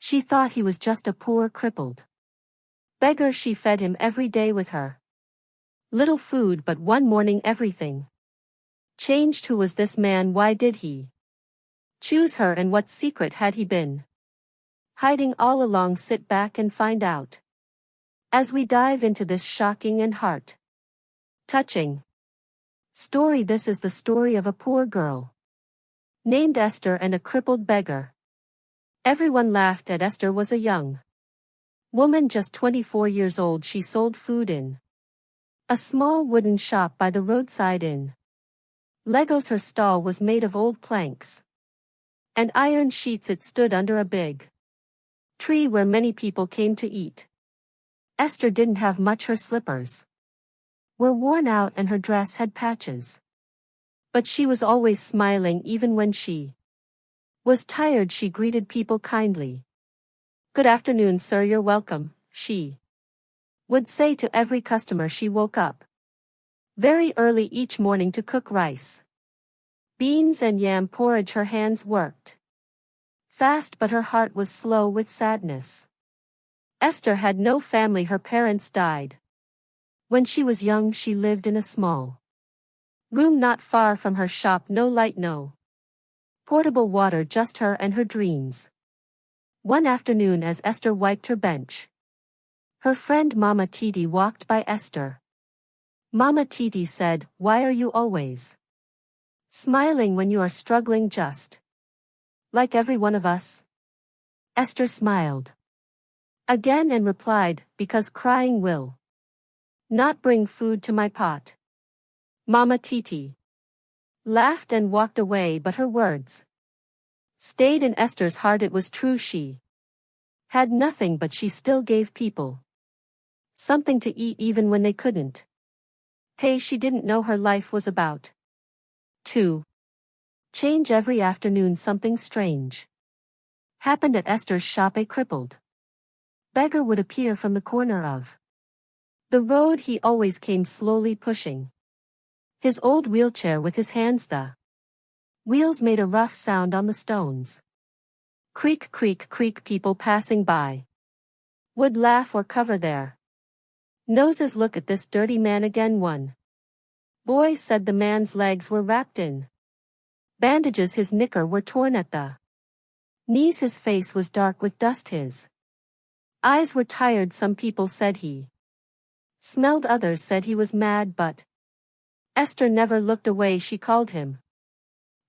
She thought he was just a poor crippled beggar. She fed him every day with her little food, but one morning everything changed. Who was this man? Why did he choose her, and what secret had he been hiding all along? Sit back and find out as we dive into this shocking and heart-touching story. This is the story of a poor girl named Esther and a crippled beggar. Everyone laughed at Esther. Was a young woman just 24 years old. She sold food in a small wooden shop by the roadside in Legos. Her stall was made of old planks and iron sheets. It stood under a big tree where many people came to eat. Esther didn't have much. Her slippers were worn out and her dress had patches. But she was always smiling. Even when she was tired, she greeted people kindly. "Good afternoon, sir. You're welcome," she would say to every customer. She woke up very early each morning to cook rice, beans and yam porridge. Her hands worked fast, but her heart was slow with sadness. Esther had no family. Her parents died when she was young. She lived in a small room not far from her shop. No light, no portable water, just her and her dreams. One afternoon, as Esther wiped her bench, her friend Mama Titi walked by Esther. Mama Titi said, "Why are you always smiling when you are struggling, just like every one of us?" Esther smiled again and replied, "Because crying will not bring food to my pot." Mama Titi laughed and walked away, but her words stayed in Esther's heart. It was true. She had nothing, but she still gave people something to eat even when they couldn't pay. She didn't know her life was about to change. Every afternoon something strange happened at Esther's shop. A crippled beggar would appear from the corner of the road. He always came slowly, pushing his old wheelchair with his hands. The wheels made a rough sound on the stones. Creak, creak, creak. People passing by would laugh or cover their noses. "Look at this dirty man again," one boy said. The man's legs were wrapped in bandages. His knickers were torn at the knees. His face was dark with dust. His eyes were tired. Some people said he smelled. Others said he was mad, but Esther never looked away. She called him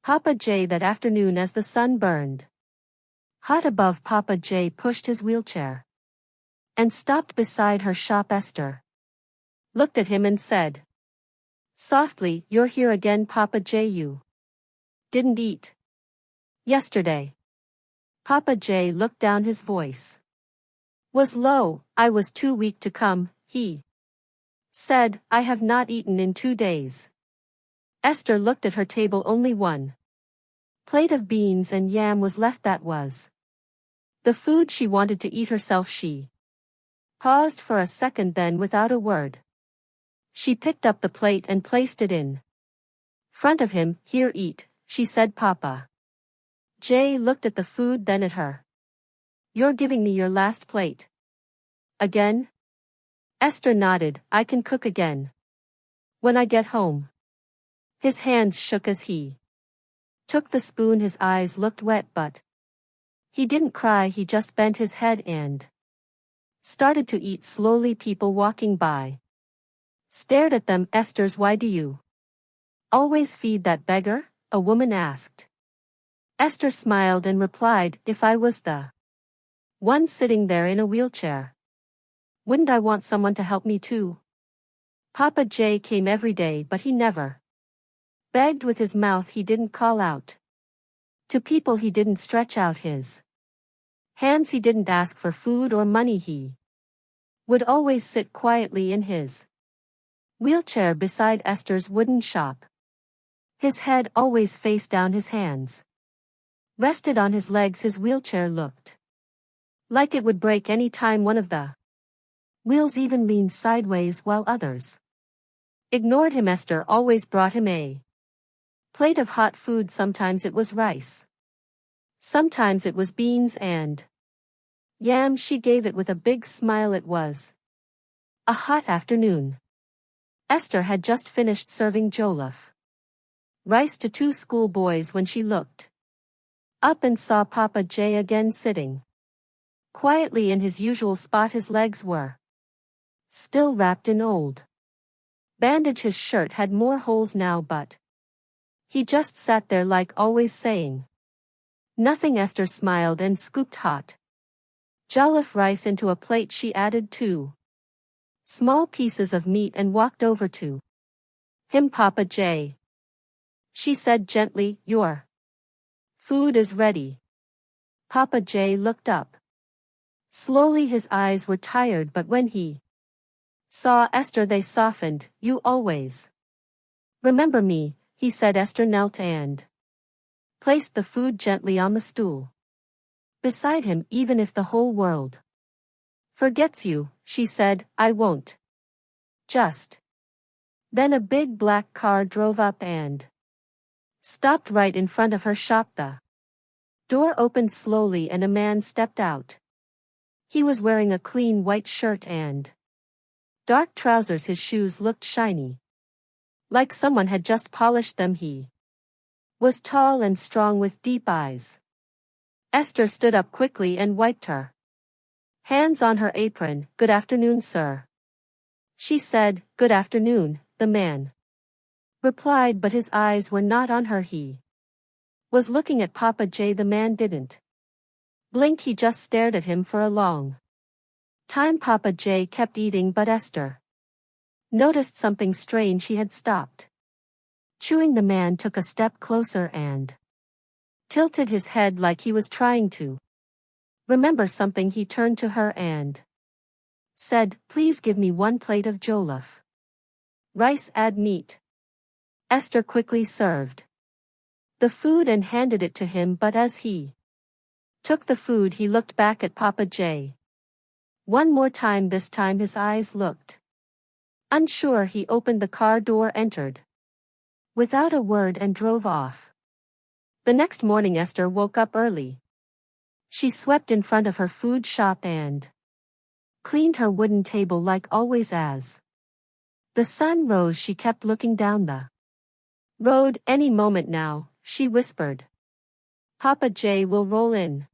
Papa J. That afternoon, as the sun burned hot above, Papa J. pushed his wheelchair and stopped beside her shop. Esther looked at him and said softly, "You're here again, Papa J. You didn't eat yesterday." Papa J. looked down. His voice was low. "I was too weak to come," he said. "I have not eaten in 2 days." Esther looked at her table. Only one plate of beans and yam was left. That was the food she wanted to eat herself. She paused for a second, then without a word, she picked up the plate and placed it in front of him. "Here, eat," she said. Papa J. looked at the food, then at her. "You're giving me your last plate again?" Esther nodded. "I can cook again when I get home." His hands shook as he took the spoon. His eyes looked wet, but he didn't cry. He just bent his head and started to eat slowly. People walking by stared at them. "Esther's, why do you always feed that beggar?" a woman asked. Esther smiled and replied, "If I was the one sitting there in a wheelchair, wouldn't I want someone to help me too?" Papa J. came every day, but he never begged with his mouth. He didn't call out to people. He didn't stretch out his hands. He didn't ask for food or money. He would always sit quietly in his wheelchair beside Esther's wooden shop. His head always face down. His hands rested on his legs. His wheelchair looked like it would break any time. One of the wheels even leaned sideways while others ignored him. Esther always brought him a plate of hot food. Sometimes it was rice, sometimes it was beans and Yam, she gave it with a big smile. It was a hot afternoon. Esther had just finished serving jollof rice to two schoolboys when she looked up and saw Papa J again sitting quietly in his usual spot. His legs were still wrapped in old bandage. His shirt had more holes now, but he just sat there like always, saying nothing. Esther smiled and scooped hot jollof rice into a plate. She added 2 small pieces of meat and walked over to him. Papa J, she said gently, your food is ready. Papa J looked up slowly. His eyes were tired, but when he saw Esther they softened. You always remember me, he said. Esther knelt and placed the food gently on the stool beside him. Even if the whole world forgets you, she said, I won't. Just then a big black car drove up and stopped right in front of her shop. The door opened slowly and a man stepped out. He was wearing a clean white shirt and dark trousers. His shoes looked shiny, like someone had just polished them. He was tall and strong with deep eyes. Esther stood up quickly and wiped her hands on her apron. Good afternoon, sir, she said. Good afternoon, the man replied, but his eyes were not on her. He was looking at Papa J. The man didn't blink. He just stared at him for a long time. Papa J kept eating, but Esther noticed something strange. He had stopped chewing. The man took a step closer and tilted his head like he was trying to remember something. He turned to her and said, please give me 1 plate of jollof rice, add meat. Esther quickly served the food and handed it to him, but as he took the food he looked back at Papa J one more time. This time his eyes looked unsure. He opened the car door, entered without a word, and drove off. The next morning Esther woke up early. She swept in front of her food shop and cleaned her wooden table like always. As the sun rose she kept looking down the road. Any moment now, she whispered, Papa J will roll in.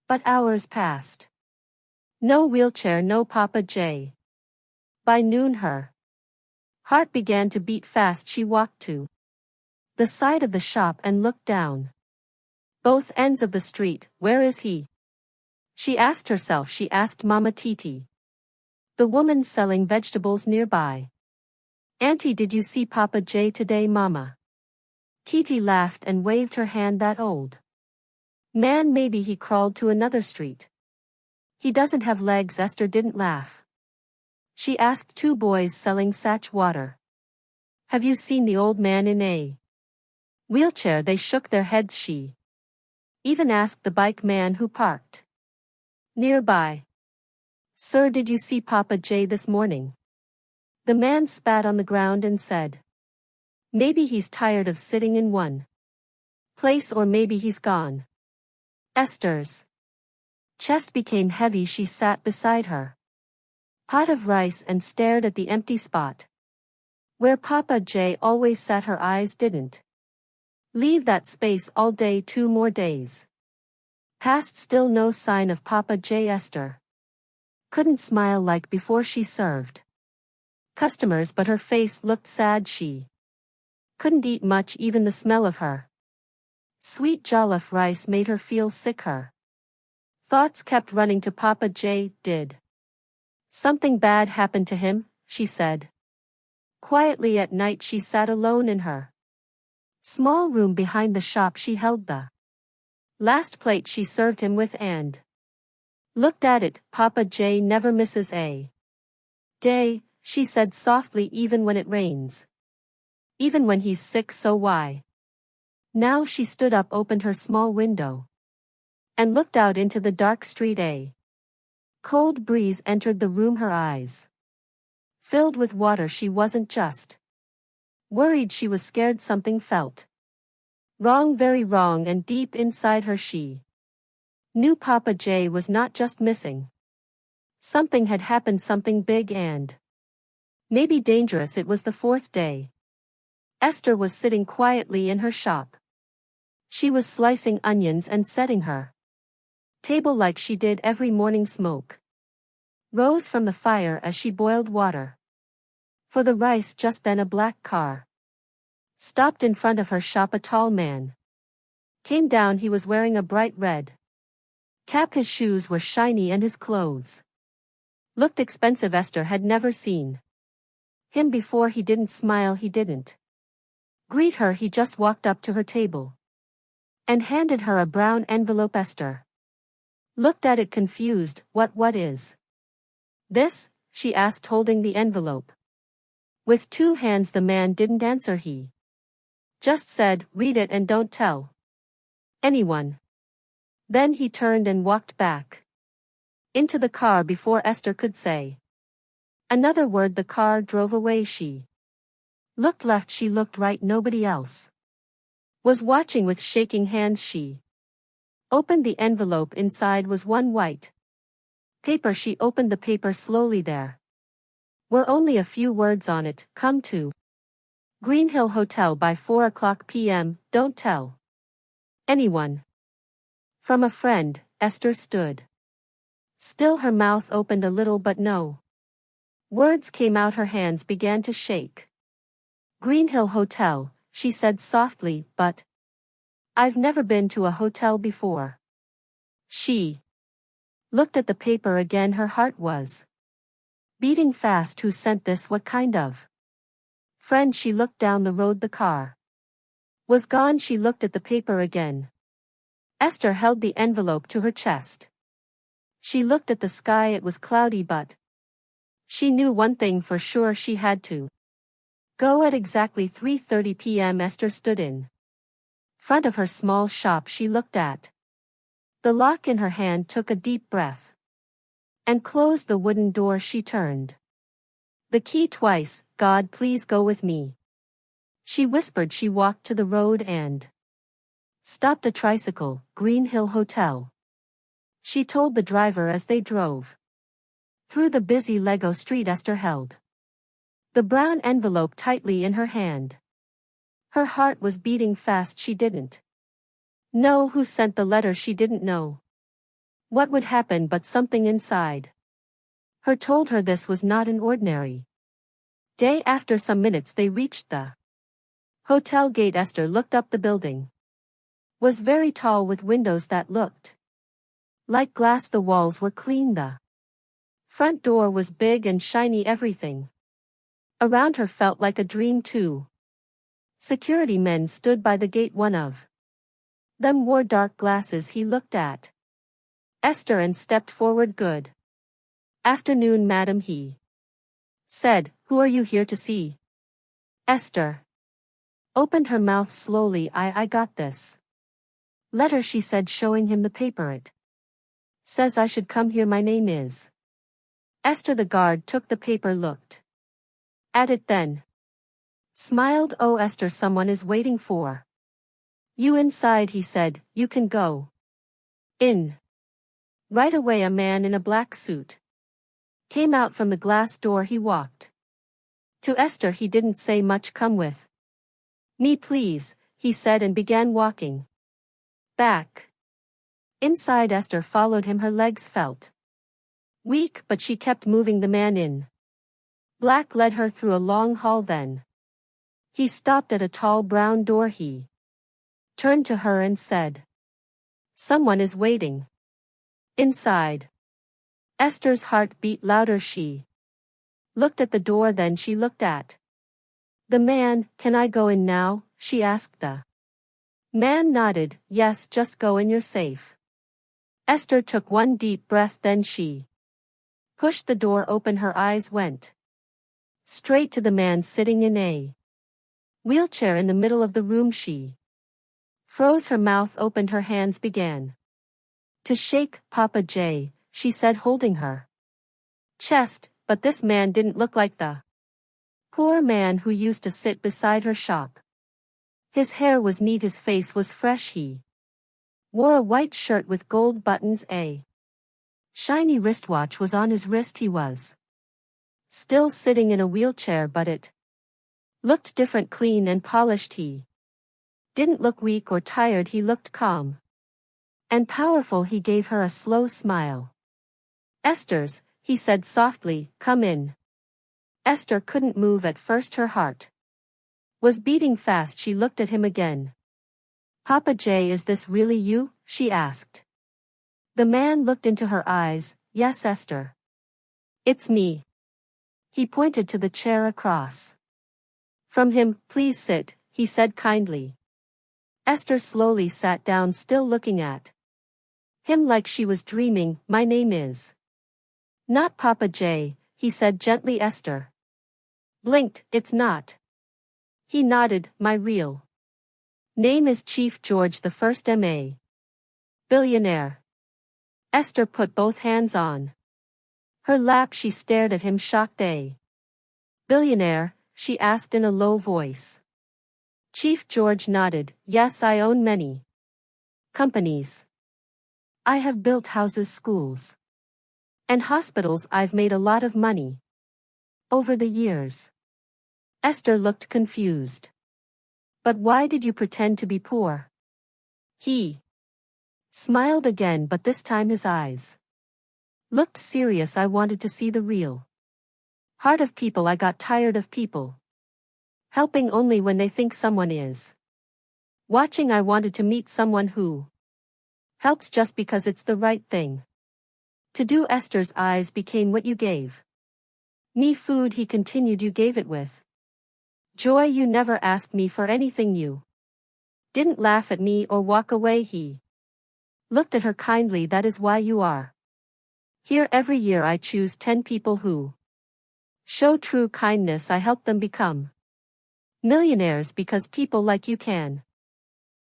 But hours passed. No wheelchair, no Papa J. By noon her heart began to beat fast. She walked to the side of the shop and looked down both ends of the street. Where is he? She asked herself. She asked Mama Titi, the woman selling vegetables nearby. Auntie, did you see Papa J today? Mama Titi laughed and waved her hand. That old man, maybe he crawled to another street. He doesn't have legs. Esther didn't laugh. She asked 2 boys selling sach water, have you seen the old man in a wheelchair? They shook their heads. She even asked the bike man who parked nearby, sir, did you see Papa J this morning? The man spat on the ground and said, maybe he's tired of sitting in one place, or maybe he's gone. Esther's chest became heavy. She sat beside her pot of rice and stared at the empty spot where Papa J always sat. Her eyes didn't leave that space all day. 2 more days passed, still no sign of Papa J. Esther couldn't smile like before. She served customers, but her face looked sad. She couldn't eat much. Even the smell of her sweet jollof rice made her feel sick. Her thoughts kept running to Papa J. Did something bad happen to him? She said quietly. At night she sat alone in her small room behind the shop. She held the last plate she served him with and looked at it. Papa J never misses a day, she said softly, even when it rains, even when he's sick. So why? Now she stood up, opened her small window, and looked out into the dark street. A cold breeze entered the room, her eyes filled with water. She wasn't just worried, she was scared. Something felt wrong, very wrong, and deep inside her she Knew Papa J was not just missing. Something had happened, something big and maybe dangerous. It was the fourth day. Esther was sitting quietly in her shop. She was slicing onions and setting her table like she did every morning. Smoke rose from the fire as she boiled water for the rice. Just then a black car stopped in front of her shop. A tall man came down. He was wearing a bright red cap. His shoes were shiny and his clothes looked expensive. Esther had never seen him before. He didn't smile. He didn't greet her. He just walked up to her table and handed her a brown envelope. Esther looked at it confused. What is this?" she asked, holding the envelope with two hands. The man didn't answer. He just said, "Read it and don't tell anyone." Then he turned and walked back into the car. Before Esther could say another word, the car drove away. She looked left, she looked right. Nobody else was watching. With shaking hands she opened the envelope. Inside was one white paper. She opened the paper slowly. There were only a few words on it. "Come to Green Hill Hotel by 4 p.m. Don't tell anyone." From a friend. Esther stood still, her mouth opened a little but no words came out. Her hands began to shake. "Green Hill Hotel," she said softly, "but I've never been to a hotel before." She looked at the paper again. Her heart was beating fast. Who sent this? What kind of friend? She looked down the road. The car was gone. She looked at the paper again. Esther held the envelope to her chest. She looked at the sky. It was cloudy, but she knew one thing for sure. She had to go at exactly 3:30 p.m. Esther stood in front of her small shop. She looked at the lock in her hand, took a deep breath, and closed the wooden door. She turned the key twice. "God, please go with me," she whispered. She walked to the road and stopped a tricycle. "Green Hill Hotel," she told the driver as they drove through the busy Lego street. Esther held the brown envelope tightly in her hand. Her heart was beating fast. She didn't know who sent the letter. She didn't know what would happen, but something inside her told her this was not an ordinary day. After some minutes they reached the hotel gate. Esther looked up. The building was very tall with windows that looked like glass. The walls were clean. The front door was big and shiny. Everything around her felt like a dream too. Security men stood by the gate. One of them wore dark glasses. He looked at Esther and stepped forward. "Good afternoon, madam," he said. "Who are you here to see?" Esther opened her mouth slowly. I got this letter," she said, showing him the paper. "It says I should come here. My name is Esther." The guard took the paper, looked at it, then smiled. "Oh, Esther, someone is waiting for you inside," he said. "You can go in right away." A man in a black suit came out from the glass door. He walked to Esther. He didn't say much. "Come with me, please," he said, and began walking back inside. Esther followed him. Her legs felt weak, but she kept moving. The man in black led her through a long hall. Then he stopped at a tall brown door. He turned to her and said, "Someone is waiting inside." Esther's heart beat louder. She looked at the door, then she looked at the man. "Can I go in now?" she asked. The man nodded. "Yes, just go in, you're safe." Esther took one deep breath, then she pushed the door open. Her eyes went straight to the man sitting in a wheelchair in the middle of the room. She froze. Her mouth opened. Her hands began to shake. "Papa J," she said, holding her chest, but this man didn't look like the poor man who used to sit beside her shop. His hair was neat, his face was fresh. He Wore a white shirt with gold buttons. A shiny wristwatch was on his wrist. He was still sitting in a wheelchair, but it looked different, clean and polished. He didn't look weak or tired. He looked calm and powerful. He gave her a slow smile. "Esther's," he said softly, "come in." Esther couldn't move at first. Her heart was beating fast. She looked at him again. "Papa J, is this really you?" she asked. The man looked into her eyes. "Yes, Esther. It's me." He pointed to the chair across from him. "Please sit," he said kindly. Esther slowly sat down, still looking at him like she was dreaming. "My name is not Papa J," he said gently. Esther blinked. "It's not." He nodded. "My real name is Chief George the First, M.A. Billionaire." Esther put both hands on her lap. She stared at him, shocked. "A billionaire?" she asked in a low voice. Chief George nodded. "Yes, I own many companies. I have built houses, schools, and hospitals. I've made a lot of money over the years." Esther looked confused. "But why did you pretend to be poor?" He smiled again, but this time his eyes looked serious. "I wanted to see the real heart of people. I got tired of people helping only when they think someone is watching. I wanted to meet someone who helps just because it's the right thing to do." Esther's eyes became, "What you gave me food," he continued. "You gave it with joy. You never asked me for anything. You didn't laugh at me or walk away." He looked at her kindly. "That is why you are here. Every year I choose 10 people who show true kindness. I help them become millionaires because people like you can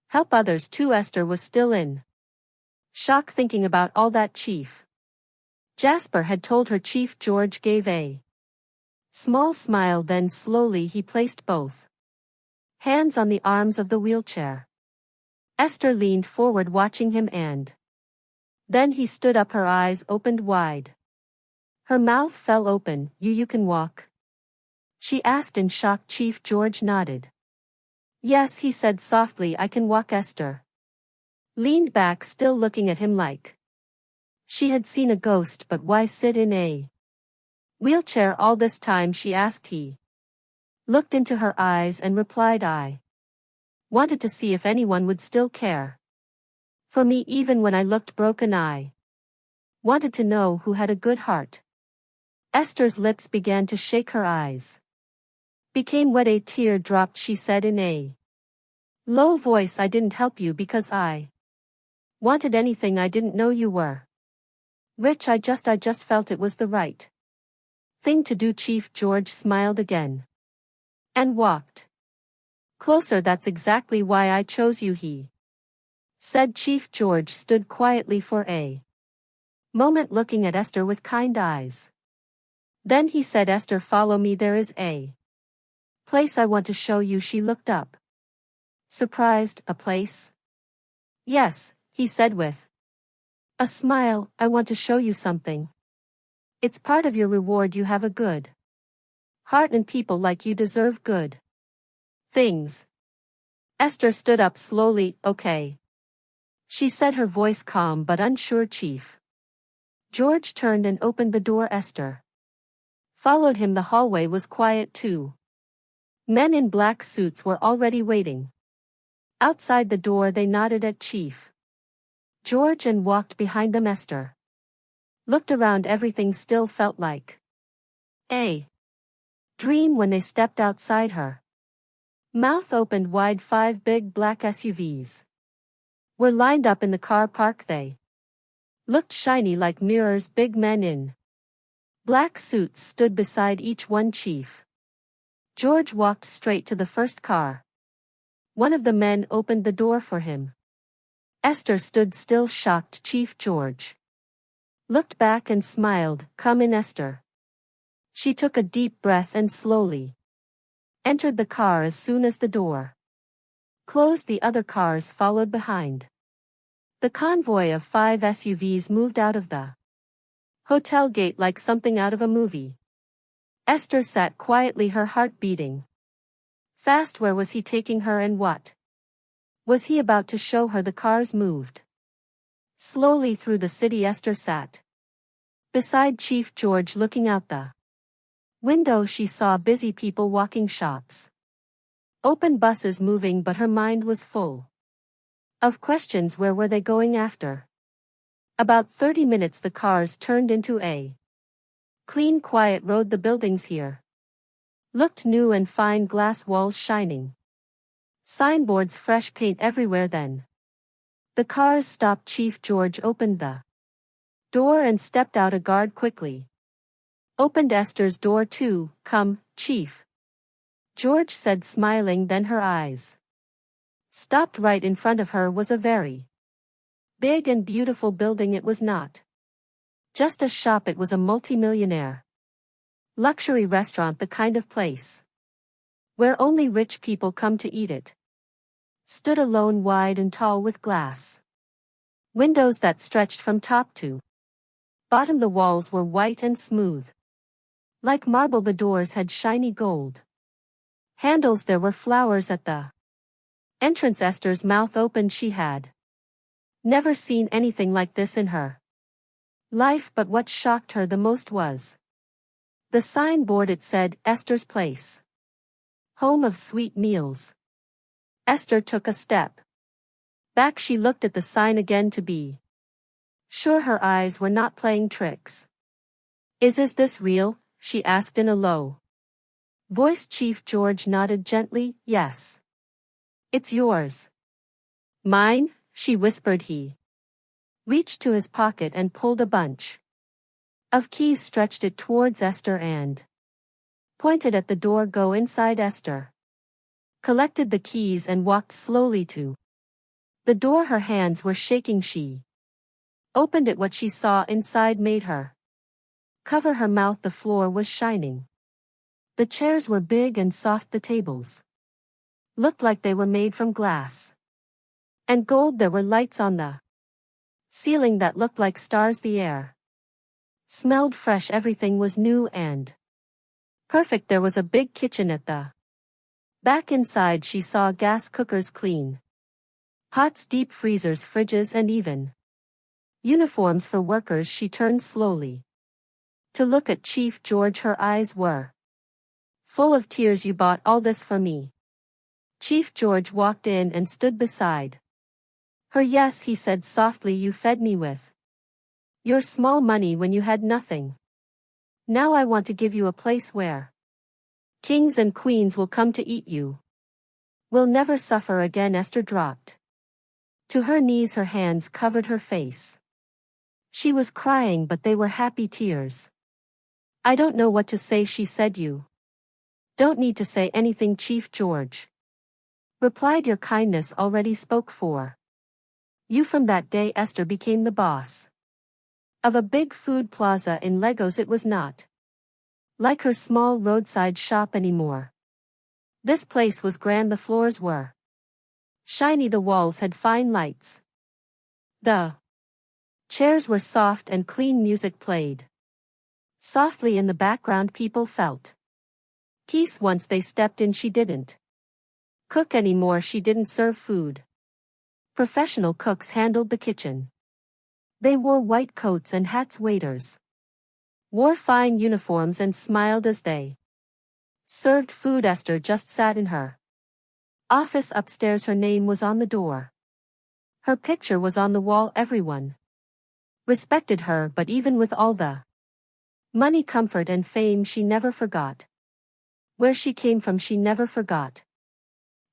help others too." Esther was still in shock thinking about all that Chief Jasper had told her. Chief George gave a small smile, then slowly he placed both hands on the arms of the wheelchair. Esther leaned forward watching him, and then he stood up. Her eyes opened wide. Her mouth fell open. You can walk?" she asked in shock. Chief George nodded. "Yes," he said softly, "I can walk." Esther leaned back, still looking at him like she had seen a ghost. "But why sit in a wheelchair all this time?" she asked. He looked into her eyes and replied, "I wanted to see if anyone would still care for me even when I looked broken. I wanted to know who had a good heart." Esther's lips began to shake. Her eyes became wet. A tear dropped. She said in a low voice, "I didn't help you because I wanted anything. I didn't know you were rich. I just felt it was the right thing to do." Chief George smiled again and walked closer. "That's exactly why I chose you," he said. Chief George stood quietly for a moment, looking at Esther with kind eyes. Then he said, "Esther, follow me. There is a place I want to show you." She looked up, surprised. "A place?" "Yes," he said with a smile, "I want to show you something. It's part of your reward. You have a good heart and people like you deserve good things." Esther stood up slowly. "Okay," she said, her voice calm but unsure. Chief George turned and opened the door. Esther followed him. The hallway was quiet too. Men in black suits were already waiting outside the door. They nodded at Chief George and walked behind them. Esther looked around. Everything still felt like a dream when they stepped outside. Her mouth opened wide. 5 big black SUVs were lined up in the car park. They looked shiny like mirrors. Big men in black suits stood beside each one. Chief George walked straight to the first car. One of the men opened the door for him. Esther stood still, shocked. Chief George looked back and smiled. "Come in, Esther." She took a deep breath and slowly entered the car. As soon as the door closed, the other cars followed behind. The convoy of 5 SUVs moved out of the hotel gate like something out of a movie. Esther sat quietly, her heart beating fast. Where was he taking her, and what was he about to show her? The cars moved slowly through the city. Esther sat beside Chief George, looking out the window. She saw busy people walking, shops open, buses moving, but her mind was full of questions. Where were they going? After about 30 minutes the cars turned into a clean, quiet road. The buildings here looked new and fine, glass walls shining, signboards, fresh paint everywhere. Then the cars stopped. Chief George opened the door and stepped out. A guard quickly opened Esther's door too. "Come, Chief," George said, smiling. Then her eyes stopped. Right in front of her was a very big and beautiful building. It was not just a shop, it was a multi-millionaire luxury restaurant, the kind of place where only rich people come to eat. It stood alone, wide and tall, with glass windows that stretched from top to bottom. The walls were white and smooth, like marble. The doors had shiny gold handles. There were flowers at the entrance. Esther's mouth opened. She had never seen anything like this in her life, but what shocked her the most was the signboard. It said, "Esther's Place, home of sweet meals." Esther took a step back. She looked at the sign again to be sure her eyes were not playing tricks. Is this real?" she asked in a low voice. Chief George nodded gently. "Yes. It's yours." "Mine?" she whispered. He reached to his pocket and pulled a bunch of keys, stretched it towards Esther and pointed at the door. "Go inside." Esther collected the keys and walked slowly to the door. Her hands were shaking. She opened it. What she saw inside made her cover her mouth. The floor was shining. The chairs were big and soft. The tables looked like they were made from glass and gold. There were lights on the ceiling that looked like stars. The air smelled fresh. Everything was new and perfect. There was a big kitchen at the back. Inside she saw gas cookers, clean pots, deep freezers, fridges, and even uniforms for workers. She turned slowly to look at Chief George. Her eyes were full of tears. "You bought all this for me?" Chief George walked in and stood beside her. "Yes," he said softly. "You fed me with your small money when you had nothing. Now I want to give you a place where kings and queens will come to eat. You will never suffer again." Esther dropped to her knees. Her hands covered her face. She was crying, but they were happy tears. "I don't know what to say," she said. "You don't need to say anything," Chief George replied. "Your kindness already spoke for you." From that day Esther became the boss of a big food plaza in Legos. It was not like her small roadside shop anymore. This place was grand. The floors were shiny. The walls had fine lights. The chairs were soft and clean. Music played softly in the background. People felt peace once they stepped in. She didn't cook anymore. She didn't serve food. Professional cooks handled the kitchen. They wore white coats and hats. Waiters wore fine uniforms and smiled as they served food. Esther just sat in her office upstairs. Her name was on the door. Her picture was on the wall. Everyone respected her, but even with all the money, comfort, and fame, she never forgot where she came from. She never forgot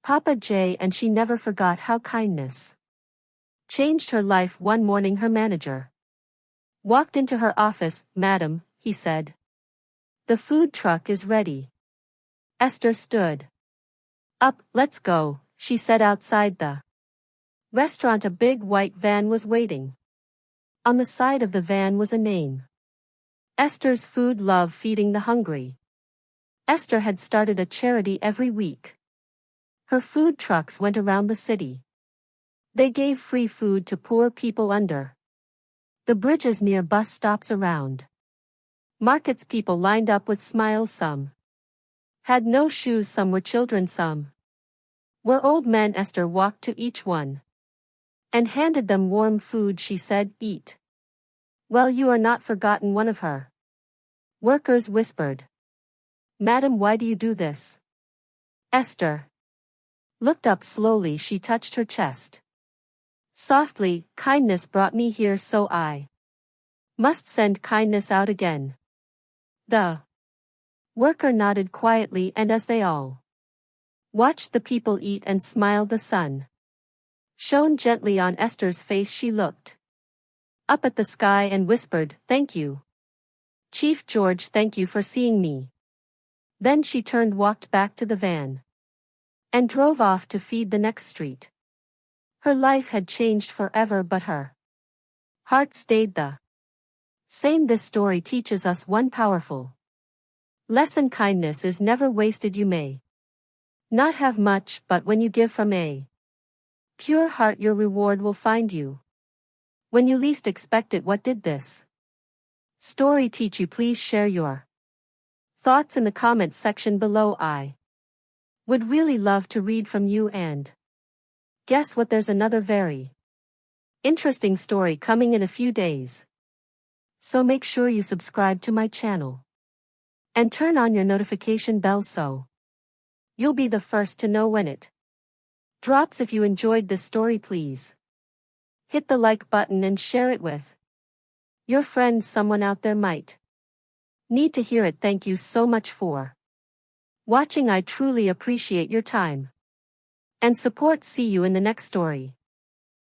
Papa J, and she never forgot how kindness changed her life. One morning her manager walked into her office. "Madam," he said, "the food truck is ready." Esther stood up. "Let's go," she said. Outside the restaurant a big white van was waiting. On the side of the van was a name: Esther's Food, Love, Feeding the Hungry. Esther had started a charity every week. Her food trucks went around the city, They gave free food to poor people under the bridges near bus stops around markets. People lined up with smiles. Some had no shoes, some were children, some were old men. Esther walked to each one and handed them warm food. She said, "Eat. Well, you are not forgotten." One of her workers whispered, "Madam, why do you do this?" Esther looked up slowly. She touched her chest softly. "Kindness brought me here, so I must send kindness out again." The worker nodded quietly, and as they all watched the people eat and smiled, the sun shone gently on Esther's face. She looked up at the sky and whispered, "Thank you, Chief George, thank you for seeing me." Then she turned, walked back to the van, and drove off to feed the next street. Her life had changed forever, but her heart stayed the same. This story teaches us one powerful lesson: kindness is never wasted. You may not have much, but when you give from a pure heart, your reward will find you when you least expect it. What did this story teach you? Please share your thoughts in the comments section below. I would really love to read from you. And guess what? There's another very interesting story coming in a few days. So make sure you subscribe to my channel and turn on your notification bell so you'll be the first to know when it drops. If you enjoyed this story, please hit the like button and share it with your friends. Someone out there might need to hear it. Thank you so much for watching. I truly appreciate your time and support. See you in the next story.